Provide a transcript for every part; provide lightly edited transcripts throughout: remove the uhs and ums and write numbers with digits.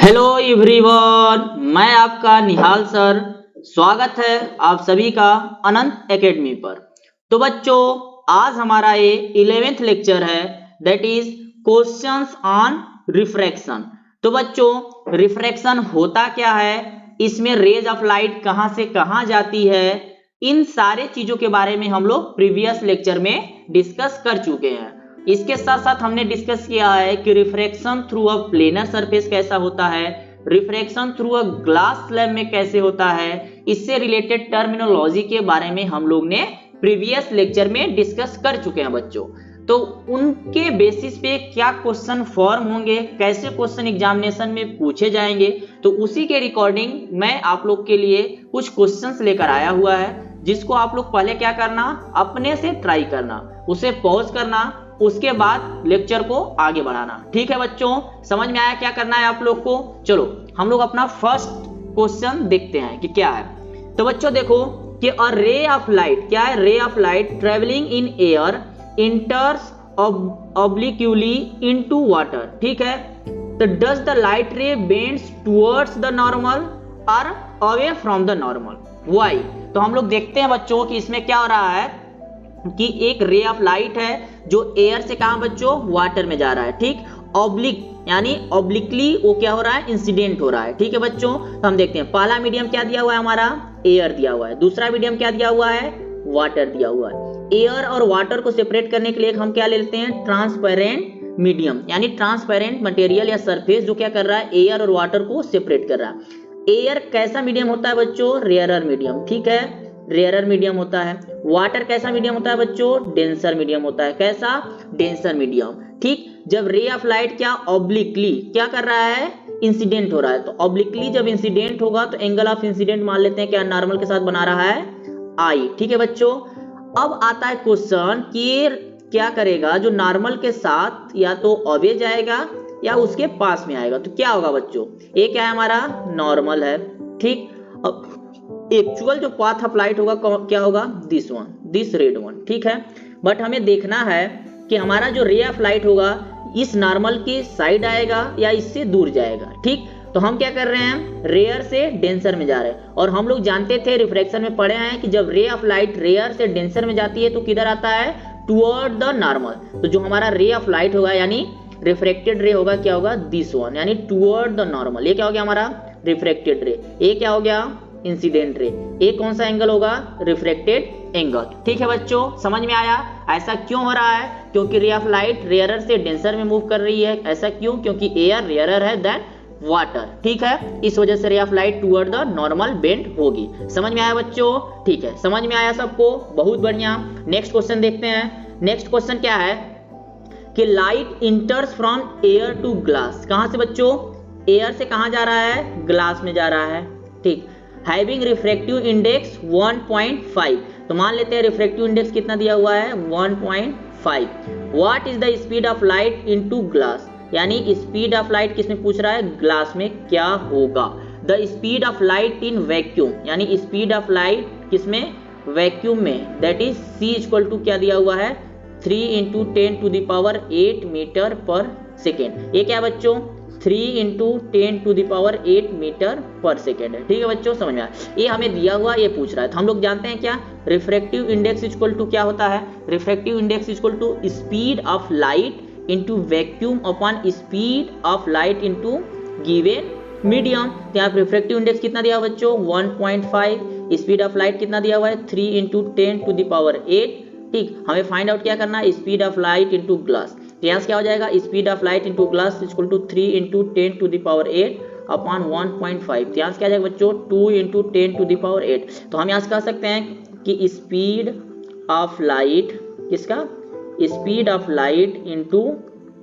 Hello everyone, मैं आपका निहाल sir. स्वागत है आप सभी का अनंत एकेडमी पर। तो बच्चों, आज हमारा ये 11th लेक्चर है, that is questions on refraction. तो बच्चों, रिफ्रैक्शन होता क्या है, इसमें रेज ऑफ लाइट कहां से कहां जाती है, इन सारे चीजों के बारे में हम लोग प्रीवियस लेक्चर में डिस्कस कर चुके हैं। इसके साथ साथ हमने डिस्कस किया है कि refraction through a planar surface कैसा होता है, refraction through a glass slab में कैसे होता है, इससे रिलेटेड टर्मिनोलॉजी के बारे में हम लोग ने प्रीवियस लेक्चर में डिस्कस कर चुके हैं बच्चों। तो उनके बेसिस पे क्या क्वेश्चन फॉर्म होंगे, कैसे क्वेश्चन एग्जामिनेशन में पूछे जाएंगे, तो उसी के रिकॉर्डिंग मैं आप लोग के लिए कुछ क्वेश्चंस लेकर आया हुआ है, जिसको आप लोग पहले क्या करना, अपने से ट्राई करना, उसे पॉज करना, उसके बाद लेक्चर को आगे बढ़ाना। ठीक है बच्चों, समझ में आया क्या करना है आप लोग को? चलो हम लोग अपना फर्स्ट क्वेश्चन देखते हैं कि क्या है। तो बच्चों देखो कि अ रे ऑफ लाइट, क्या है, ray of light travelling in air enters obliquely into water. ठीक है, तो does the light ray bends towards the normal और away from the normal, why? तो हम लोग देखते हैं बच्चों कि इसमें क्या हो रहा है कि एक रे ऑफ लाइट है जो एयर से कहां बच्चों, वाटर में जा रहा है। ठीक, ऑब्लिक यानी ऑब्लिकली वो क्या हो रहा है, इंसिडेंट हो रहा है। ठीक है बच्चों, तो हम देखते हैं पहला मीडियम क्या दिया हुआ है, हमारा एयर दिया हुआ है। दूसरा मीडियम क्या दिया हुआ है, वाटर दिया हुआ है। एयर और वाटर को सेपरेट करने के लिए हम क्या लेते हैं, ट्रांसपेरेंट मीडियम, यानी ट्रांसपेरेंट मटेरियल या सरफेस जो क्या कर रहा है, एयर और वाटर को सेपरेट कर रहा है। एयर कैसा मीडियम होता है बच्चों, रेयरर मीडियम। ठीक है, रेयरर मीडियम होता है। वाटर कैसा मीडियम होता है बच्चों, डेंसर मीडियम होता है। कैसा, डेंसर मीडियम। ठीक, जब रे ऑफ लाइट क्या ऑब्लिकली क्या कर रहा है, इंसिडेंट हो रहा है, तो ऑब्लिकली जब इंसिडेंट होगा तो एंगल ऑफ इंसिडेंट मान लेते हैं क्या, नॉर्मल के साथ बना रहा है आई। ठीक है बच्चों, अब आता है क्वेश्चन कि क्या करेगा, जो नॉर्मल के साथ या तो अवे जाएगा या उसके पास में आएगा, तो क्या होगा बच्चों, ये क्या है, हमारा नॉर्मल है। ठीक, अब एक्चुअल जो पाथ ऑफ लाइट होगा क्या होगा, this one, this red one. ठीक है, बट हमें देखना है कि हमारा जो रे ऑफ लाइट होगा इस नॉर्मल की साइड आएगा या इससे दूर जाएगा। ठीक, तो हम क्या कर रहे हैं, रेयर से डेंसर में जा रहे हैं, और हम लोग जानते थे, रिफ्रैक्शन में पढ़े हैं कि जब रे ऑफ लाइट रेयर से डेंसर में जाती है तो किधर आता है, टुवर्ड द नॉर्मल। तो जो हमारा रे ऑफ लाइट होगा यानी रिफ्रैक्टेड रे होगा, क्या होगा, दिस वन, यानी टुवर्ड द नॉर्मल। ये क्या हो गया हमारा रिफ्रैक्टेड रे। ये क्या हो गया, इंसिडेंट रे। एक कौन सा एंगल होगा, रिफ्रैक्टेड एंगल। ठीक है बच्चों, समझ में आया ऐसा क्यों हो रहा है, क्योंकि रे ऑफ लाइट रेयरर से डेंसर में मूव कर रही है। ऐसा क्यों, क्योंकि एयर रेयरर है देन वाटर। ठीक है, इस वजह से रे of light toward the normal bend होगी। समझ में आया बच्चों? ठीक है, समझ में आया सबको, बहुत बढ़िया। नेक्स्ट क्वेश्चन देखते हैं। नेक्स्ट क्वेश्चन क्या है कि light enters from air to glass. कहां से बच्चों, एयर से कहां जा रहा है, ग्लास में जा रहा है। ठीक, हैविंग रिफ्रैक्टिव इंडेक्स 1.5, तो मान लेते हैं रिफ्रैक्टिव इंडेक्स कितना दिया हुआ है, 1.5। What is the speed of light into glass, यानी स्पीड ऑफ लाइट किसमें पूछ रहा है, ग्लास में क्या होगा। The speed of light in vacuum, यानी स्पीड ऑफ लाइट किसमें, वैक्यूम में, that is c equal to क्या दिया हुआ है, 3 इंटू 10⁸ मीटर पर सेकेंड। ये क्या है बच्चों, 3 इंटू 10⁸ मीटर पर सेकेंड है। ठीक है बच्चों, समझ में आया, ये हमें दिया हुआ, ये पूछ रहा है। तो हम लोग जानते हैं क्या, रिफ्रैक्टिव इंडेक्स इक्वल टू क्या होता है, refractive index equal to speed of light into vacuum upon speed of light into given medium. तो यहाँ रिफ्रैक्टिव इंडेक्स कितना दिया हुआ बच्चों, 1.5, स्पीड ऑफ लाइट कितना दिया हुआ है, 3 इंटू 10⁸। ठीक, हमें फाइंड आउट क्या करना है, speed of light into glass. तो यहाँ क्या हो जाएगा, speed of light into glass equal to 3 into 10⁸ upon 1.5। तो यहाँ क्या आ जाएगा बच्चों, 2 इंटू 10⁸। तो हम यहाँ से कह सकते हैं कि स्पीड ऑफ लाइट किसका, speed of light into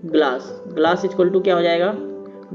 glass, glass equal to क्या हो जाएगा,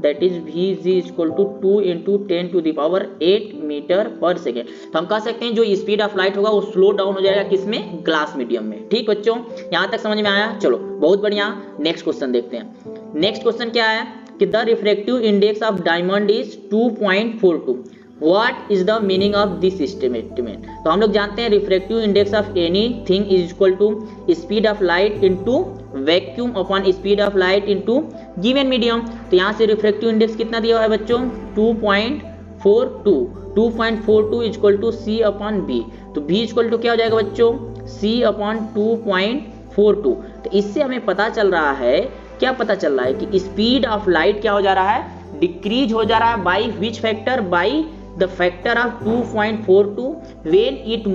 that is Vg equal to 2 into 10⁸ metre per second. तो हम कह सकते हैं जो स्पीड ऑफ लाइट होगा वो स्लो डाउन हो जाएगा किसमें, ग्लास मीडियम में। ठीक बच्चों, यहां तक समझ में आया, चलो बहुत बढ़िया। नेक्स्ट क्वेश्चन देखते हैं। नेक्स्ट क्वेश्चन क्या है कि the refractive index of diamond is 2.42। What is the meaning of this statement? तो हम लोग जानते हैं refractive index of any thing is equal to speed of light into vacuum upon speed of light into given medium. तो यहाँ से refractive index कितना दिया हुआ है बच्चों? 2.42। 2.42 equal to C upon B. तो बी इक्वल टू क्या हो जाएगा बच्चों? C upon 2.42। तो इससे हमें पता चल रहा है, क्या पता चल रहा है कि स्पीड ऑफ लाइट क्या हो जा रहा है? डिक्रीज हो जा रहा है by which factor? By the factor of 2.42 when it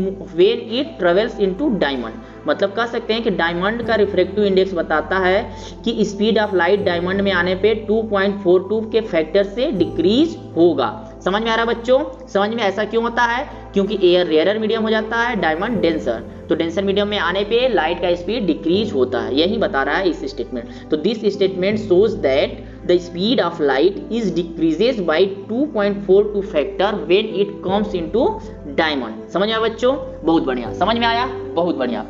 travels into diamond. मतलब कह सकते हैं कि डायमंड का रिफ्रैक्टिव इंडेक्स बताता है कि स्पीड ऑफ लाइट डायमंड में आने पे 2.42 के फैक्टर से डिक्रीज होगा। समझ में आ रहा है बच्चों? समझ में ऐसा क्यों होता है? क्योंकि एयर रेयर मीडियम हो जाता है, डायमंड डेंसर। तो डेंसर मीडियम में आने पे लाइट का स्पीड डिक्रीज होता है, यही बता रहा है इस स्टेटमेंट। तो this statement shows that the speed of light is decreases by 2.42 factor when it comes into diamond। समझ में आया बच्चों? बहुत बढ़िया, समझ में आया? बहुत बढ़िया।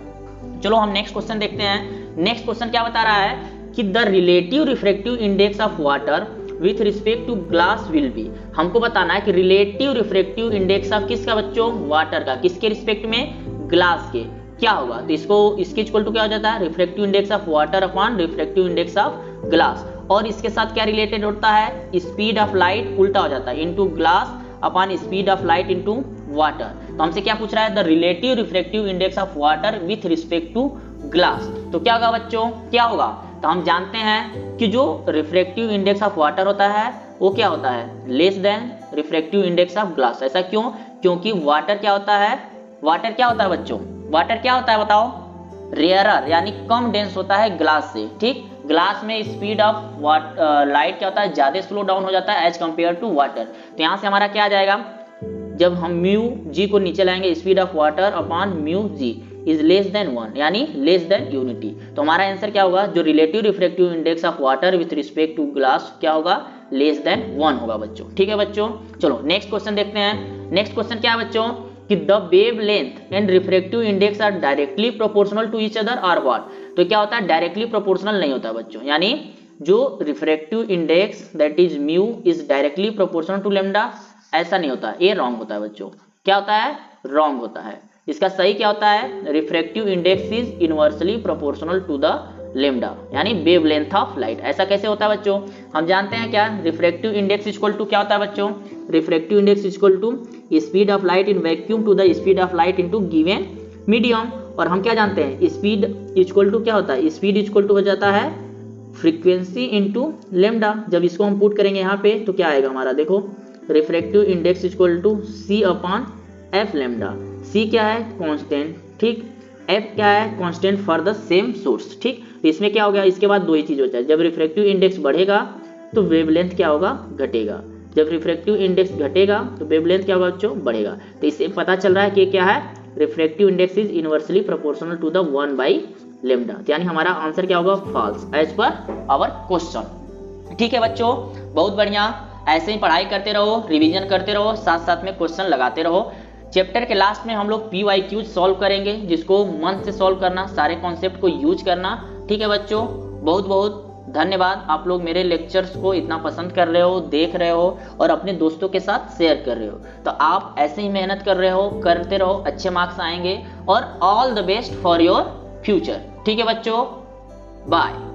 चलो हम नेक्स्ट क्वेश्चन देखते हैं। नेक्स्ट क्वेश्चन क्या बता रहा है कि the relative refractive index of water with respect to glass will be. हमको बताना है कि रिलेटिव रिफ्रैक्टिव इंडेक्स ऑफ किसका बच्चों? वाटर का। किसके रिस्पेक्ट में? ग्लास के। क्या होगा? तो इसके इक्वल टू क्या हो जाता है? Refractive index of water upon refractive index of glass. और इसके साथ क्या रिलेटेड होता है? स्पीड ऑफ लाइट उल्टा हो जाता है, into glass upon speed of light into water. तो हमसे क्या पूछ रहा है? The relative refractive index of water with respect to glass. तो क्या होगा बच्चों? क्या होगा? तो हम जानते हैं कि जो रिफ्रैक्टिव इंडेक्स ऑफ वाटर होता है वो क्या होता है? Less than refractive index of glass. ऐसा क्यों? क्योंकि वाटर क्या होता है? वाटर क्या होता है बच्चों? वाटर क्या होता है बताओ? रेयरर, यानी कम डेंस होता है ग्लास से। ठीक, ग्लास में स्पीड ऑफ लाइट क्या होता है? ज्यादा स्लो डाउन हो जाता है एज कंपेयर टू वाटर। तो यहाँ से हमारा क्या आ जाएगा? जब हम म्यू जी को नीचे लाएंगे, speed of water upon mu G is less than 1, यानी लेस देन यूनिटी। तो हमारा आंसर क्या होगा? जो relative refractive index of water with respect to glass क्या होगा? लेस देन 1 होगा बच्चों। ठीक है बच्चों, चलो नेक्स्ट क्वेश्चन देखते हैं। नेक्स्ट क्वेश्चन क्या है बच्चों कि the wave length and refractive index are directly proportional to each other or what? तो क्या होता है? डायरेक्टली प्रोपोर्शनल नहीं होता बच्चों, यानी जो refractive index that is mu is directly proportional to lambda, ऐसा नहीं होता, ये रॉन्ग होता है बच्चों। क्या होता है? रॉन्ग होता है। इसका सही क्या होता है? Refractive index is inversely proportional to the lambda, यानी वेव लेंथ ऑफ लाइट। ऐसा कैसे होता है बच्चों? हम जानते हैं क्या? रिफ्रैक्टिव इंडेक्स इक्वल टू क्या होता है बच्चों? Refractive index equal to speed of light in vacuum to the speed of light into given medium. और हम क्या जानते हैं? स्पीड इक्वल टू क्या होता है? स्पीड इक्वल टू हो जाता है फ्रीक्वेंसी इनटू लेम्डा। जब इसको हम पुट करेंगे यहाँ पे तो क्या आएगा हमारा? देखो, refractive index equal to C upon F lambda. C क्या है? कांस्टेंट। ठीक, एफ क्या है? Constant for the same source. ठीक, तो इसमें क्या हो गया? इसके बाद दो ही चीज होता है, जब रिफ्रैक्टिव इंडेक्स बढ़ेगा तो वेवलेंथ क्या होगा? घटेगा। जब रिफ्रैक्टिव इंडेक्स घटेगा तो वेवलेंथ क्या होगा बच्चों? बढ़ेगा। तो इससे पता चल रहा है कि क्या है? Refractive index is inversely proportional to the 1 by lambda. यानी हमारा आंसर क्या होगा? False, as per our question. ठीक है बच्चों, बहुत बढ़िया। ऐसे ही पढ़ाई करते रहो, रिवीजन करते रहो, साथ साथ में क्वेश्चन लगाते रहो। चैप्टर के लास्ट में हम लोग PYQ सॉल्व करेंगे, जिसको मन से सॉल्व करना, सारे कॉन्सेप्ट को यूज करना। ठीक है बच्चों, बहुत बहुत धन्यवाद। आप लोग मेरे लेक्चर्स को इतना पसंद कर रहे हो, देख रहे हो और अपने दोस्तों के साथ शेयर कर रहे हो। तो आप ऐसे ही मेहनत कर रहे हो, करते रहो, अच्छे मार्क्स आएंगे। और all the best for your future. ठीक है बच्चों, बाय।